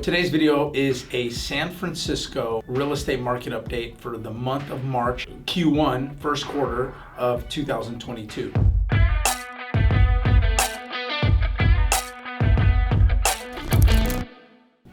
Today's video is a San Francisco real estate market update for the month of March, Q1, first quarter of 2022.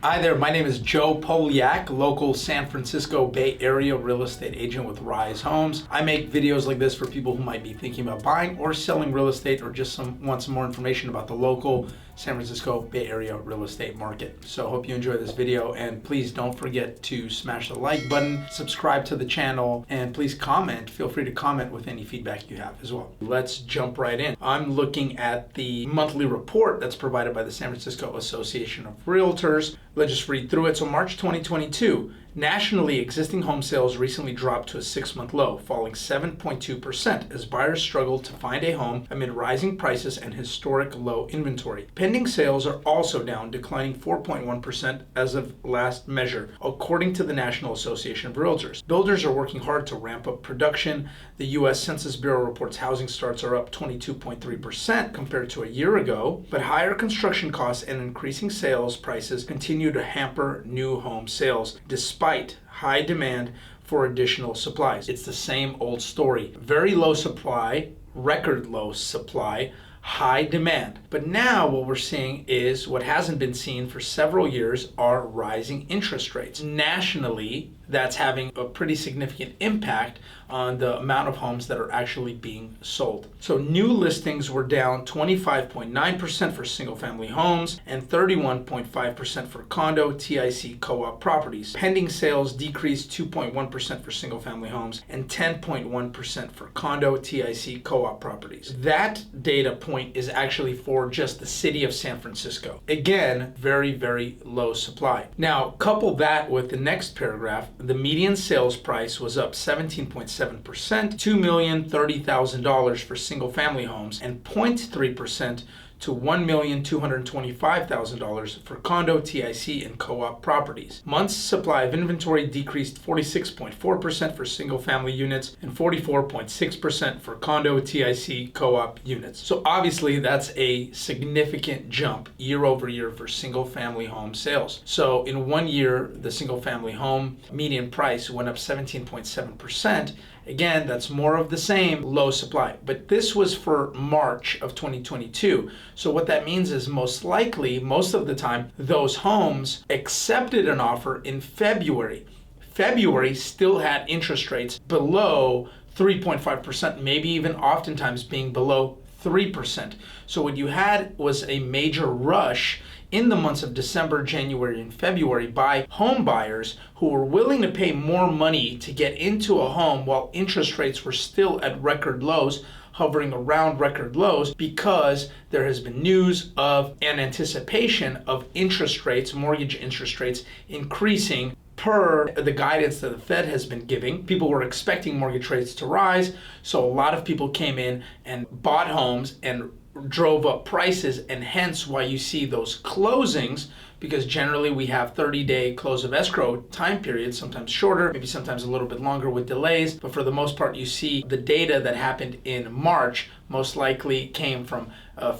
Hi there, my name is Joe Polyak, local San Francisco Bay Area real estate agent with Rise Homes. I make videos like this for people who might be thinking about buying or selling real estate or just want some more information about the local San Francisco Bay Area real estate market. So hope you enjoy this video, and please don't forget to smash the like button, subscribe to the channel, and please comment. Feel free to comment with any feedback you have as well. Let's jump right in. I'm looking at the monthly report that's provided by the San Francisco Association of Realtors. Let's just read through it. So March 2022, nationally, existing home sales recently dropped to a 6-month low, falling 7.2% as buyers struggled to find a home amid rising prices and historic low inventory. Pending sales are also down, declining 4.1% as of last measure, according to the National Association of Realtors. Builders are working hard to ramp up production. The U.S. Census Bureau reports housing starts are up 22.3% compared to a year ago, but higher construction costs and increasing sales prices continue to hamper new home sales, despite high demand for additional supplies. It's the same old story. Very low supply, record low supply, high demand. But now what we're seeing is what hasn't been seen for several years are rising interest rates. Nationally, that's having a pretty significant impact on the amount of homes that are actually being sold. So new listings were down 25.9% for single family homes and 31.5% for condo, TIC, co-op properties. Pending sales decreased 2.1% for single family homes and 10.1% for condo, TIC, co-op properties. That data point is actually for just the city of San Francisco. Again, very, very low supply. Now, couple that with the next paragraph. The median sales price was up 17.7%, $2,030,000 for single family homes, and 0.3% to $1,225,000 for condo, TIC, and co-op properties. Months supply of inventory decreased 46.4% for single family units and 44.6% for condo, TIC, co-op units. So obviously that's a significant jump year over year for single family home sales. So in 1 year, the single family home median price went up 17.7%. Again, that's more of the same, low supply. But this was for March of 2022. So what that means is most likely, most of the time, those homes accepted an offer in February. February still had interest rates below 3.5%, maybe even oftentimes being below 3%. So what you had was a major rush in the months of December, January, and February by home buyers who were willing to pay more money to get into a home while interest rates were still at record lows, hovering around record lows, because there has been news of an anticipation of interest rates, mortgage interest rates, increasing per the guidance that the Fed has been giving. People were expecting mortgage rates to rise, so a lot of people came in and bought homes and drove up prices, and hence why you see those closings, because generally we have 30-day close of escrow time periods, sometimes shorter, maybe sometimes a little bit longer with delays, but for the most part you see the data that happened in March most likely came from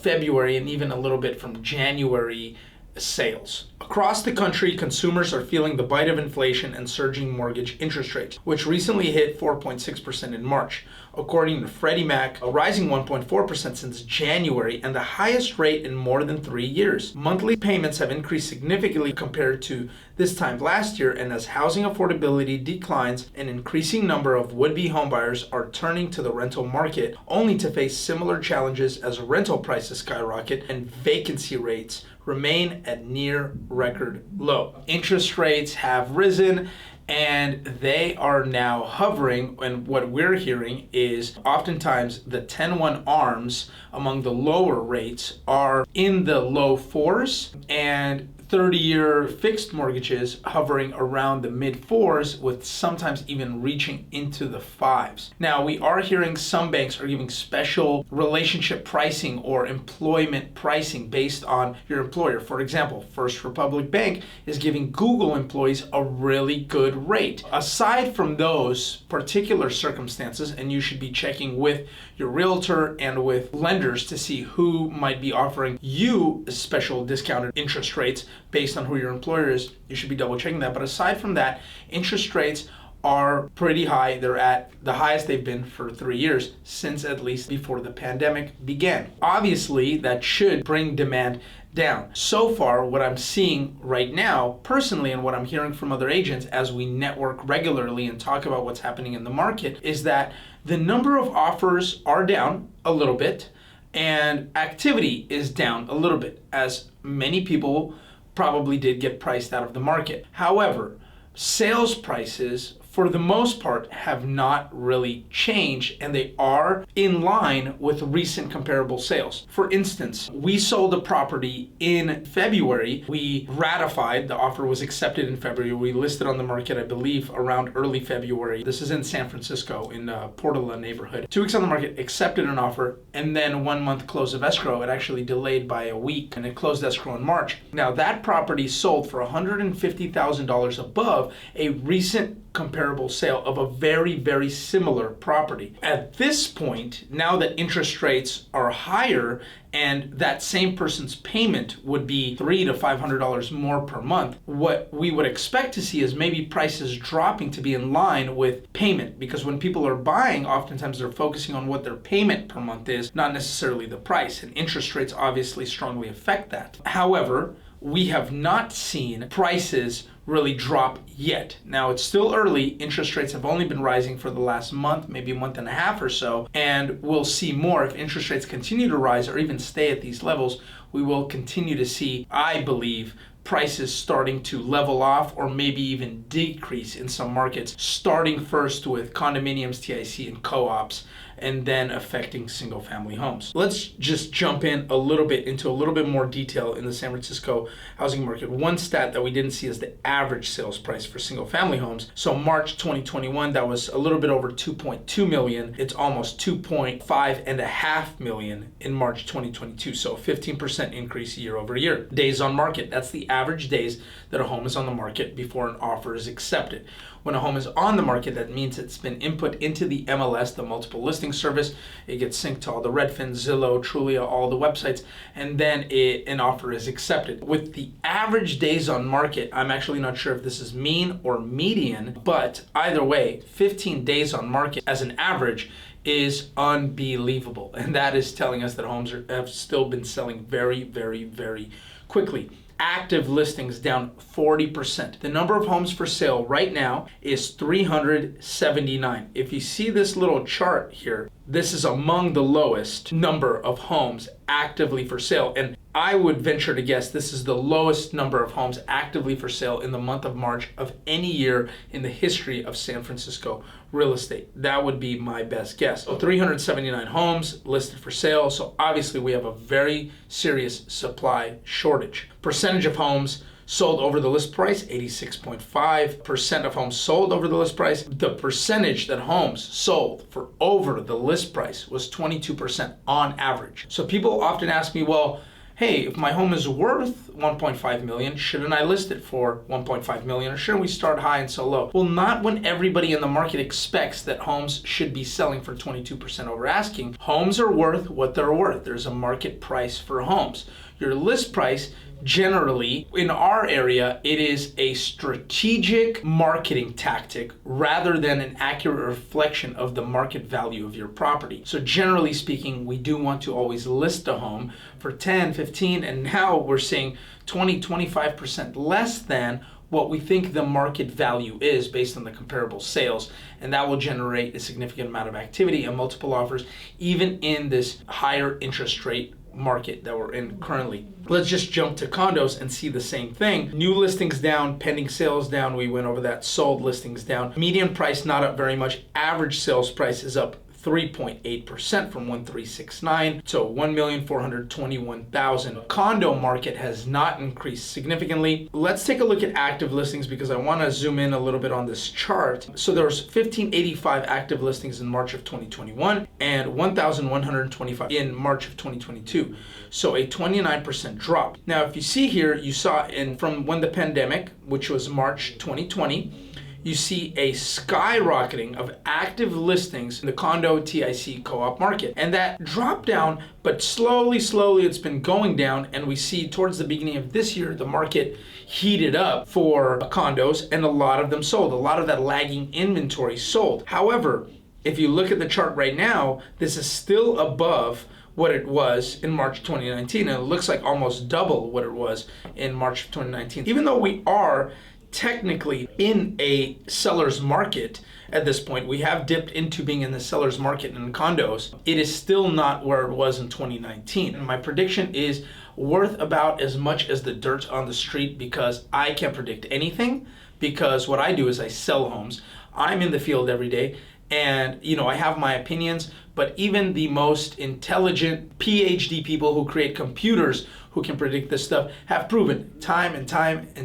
February and even a little bit from January sales. Across the country, consumers are feeling the bite of inflation and surging mortgage interest rates, which recently hit 4.6% in March. According to Freddie Mac, rising 1.4% since January and the highest rate in more than 3 years. Monthly payments have increased significantly compared to this time last year, and as housing affordability declines, an increasing number of would-be homebuyers are turning to the rental market only to face similar challenges as rental prices skyrocket and vacancy rates remain at near record low. Interest rates have risen and they are now hovering, and what we're hearing is oftentimes the 10-1 ARMs among the lower rates are in the low 4s, and 30-year fixed mortgages hovering around the mid-4s, with sometimes even reaching into the 5s. Now, we are hearing some banks are giving special relationship pricing or employment pricing based on your employer. For example, First Republic Bank is giving Google employees a really good rate. Aside from those particular circumstances, and you should be checking with your realtor and with lenders to see who might be offering you special discounted interest rates based on who your employer is, you should be double checking that. But aside from that, interest rates are pretty high. They're at the highest they've been for 3 years, since at least before the pandemic began. Obviously, that should bring demand down. So far, what I'm seeing right now, personally, and what I'm hearing from other agents as we network regularly and talk about what's happening in the market, is that the number of offers are down a little bit and activity is down a little bit, as many people probably did get priced out of the market. However, sales prices for the most part have not really changed, and they are in line with recent comparable sales. For instance, we sold a property in February. We ratified, the offer was accepted in February. We listed on the market, I believe, around early February. This is in San Francisco, in Portola neighborhood. 2 weeks on the market, accepted an offer, and then 1 month close of escrow. It actually delayed by a week, and it closed escrow in March. Now that property sold for $150,000 above a recent comparable sale of a very, very similar property. At this point, now that interest rates are higher and that same person's payment would be $300 to $500 more per month, what we would expect to see is maybe prices dropping to be in line with payment, because when people are buying, oftentimes they're focusing on what their payment per month is, not necessarily the price, and interest rates obviously strongly affect that. However, we have not seen prices really drop yet. Now, it's still early. Interest rates have only been rising for the last month, maybe a month and a half or so, and we'll see more. If interest rates continue to rise or even stay at these levels, we will continue to see, I believe, prices starting to level off or maybe even decrease in some markets, starting first with condominiums, TIC, and co-ops, and then affecting single family homes. Let's just jump in a little bit into a little bit more detail in the San Francisco housing market. One stat that we didn't see is the average sales price for single family homes. So March 2021, that was a little bit over 2.2 million. It's almost 2.5 million in March 2022. So a 15% increase year over year. Days on market, that's the average days that a home is on the market before an offer is accepted. When a home is on the market, that means it's been input into the MLS, the multiple listing service. It gets synced to all the Redfin, Zillow, Trulia, all the websites, and then an offer is accepted. With the average days on market, I'm actually not sure if this is mean or median, but either way, 15 days on market as an average is unbelievable. And that is telling us that homes have still been selling very, very, very quickly. Active listings down 40%. The number of homes for sale right now is 379. If you see this little chart here, this is among the lowest number of homes actively for sale. And I would venture to guess this is the lowest number of homes actively for sale in the month of March of any year in the history of San Francisco real estate. That would be my best guess. So 379 homes listed for sale. So obviously we have a very serious supply shortage. Percentage of homes sold over the list price, 86.5% of homes sold over the list price. The percentage that homes sold for over the list price was 22% on average. So people often ask me, well, hey, if my home is worth 1.5 million, shouldn't I list it for 1.5 million, or shouldn't we start high and sell low? Well, not when everybody in the market expects that homes should be selling for 22% over asking. Homes are worth what they're worth. There's a market price for homes. Your list price, generally, in our area, it is a strategic marketing tactic rather than an accurate reflection of the market value of your property. So generally speaking, we do want to always list a home for 10, 15, and now we're seeing 20, 25% less than what we think the market value is based on the comparable sales. And that will generate a significant amount of activity and multiple offers, even in this higher interest rate market that we're in currently. Let's just jump to condos and see the same thing. New listings down, pending sales down. We went over that. Sold listings down. Median price not up very much. Average sales price is up 3.8% from 1,369 to 1,421,000. Condo market has not increased significantly. Let's take a look at active listings because I want to zoom in a little bit on this chart. So there was 1,585 active listings in March of 2021 and 1,125 in March of 2022. So a 29% drop. Now, if you see here, you saw from when the pandemic, which was March 2020, you see a skyrocketing of active listings in the condo TIC co-op market. And that dropped down, but slowly it's been going down. And we see towards the beginning of this year, the market heated up for condos and a lot of them sold. A lot of that lagging inventory sold. However, if you look at the chart right now, this is still above what it was in March 2019, and it looks like almost double what it was in March of 2019. Even though we are technically in a seller's market at this point, we have dipped into being in the seller's market in condos, it is still not where it was in 2019. And my prediction is worth about as much as the dirt on the street, because I can't predict anything, because what I do is I sell homes. I'm in the field every day, and I have my opinions, but even the most intelligent PhD people who create computers who can predict this stuff have proven time and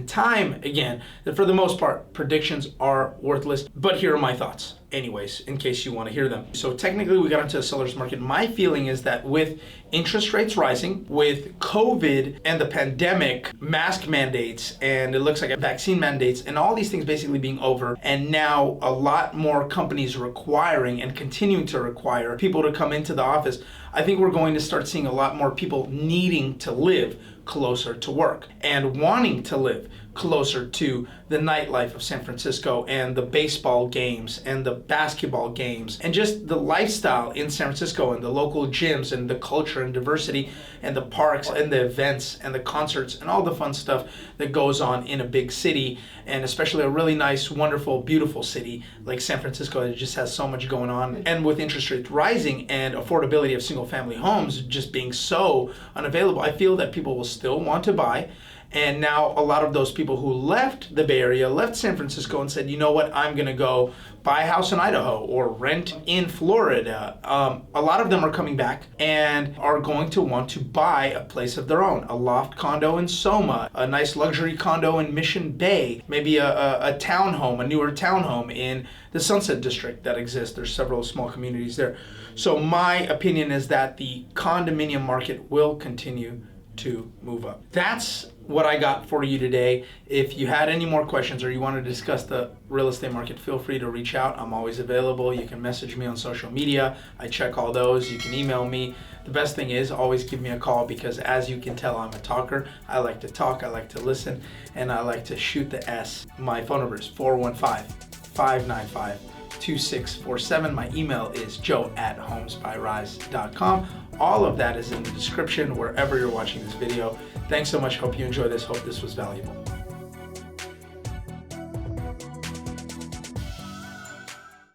time again that for the most part, predictions are worthless. But here are my thoughts anyways, in case you want to hear them. So technically we got into a seller's market. My feeling is that with interest rates rising, with COVID and the pandemic, mask mandates, and it looks like vaccine mandates, and all these things basically being over, and now a lot more companies requiring and continuing to require people to come into the office, I think we're going to start seeing a lot more people needing to live closer to work and wanting to live closer to the nightlife of San Francisco and the baseball games and the basketball games and just the lifestyle in San Francisco and the local gyms and the culture and diversity and the parks and the events and the concerts and all the fun stuff that goes on in a big city, and especially a really nice, wonderful, beautiful city like San Francisco that just has so much going on. And with interest rates rising and affordability of single family homes just being so unavailable, I feel that people will still want to buy. And now a lot of those people who left the Bay Area, left San Francisco and said, you know what, I'm gonna go buy a house in Idaho or rent in Florida. A lot of them are coming back and are going to want to buy a place of their own, a loft condo in Soma, a nice luxury condo in Mission Bay, maybe a townhome, a newer townhome in the Sunset District that exists. There's several small communities there. So my opinion is that the condominium market will continue to move up. That's what I got for you today. If you had any more questions or you want to discuss the real estate market, feel free to reach out. I'm always available. You can message me on social media. I check all those. You can email me. The best thing is always give me a call, because as you can tell, I'm a talker. I like to talk, I like to listen, and I like to shoot the S. My phone number is 415-595-2647. My email is joe@homesbyrise.com. All of that is in the description wherever you're watching this video. Thanks so much. Hope you enjoy this. Hope this was valuable.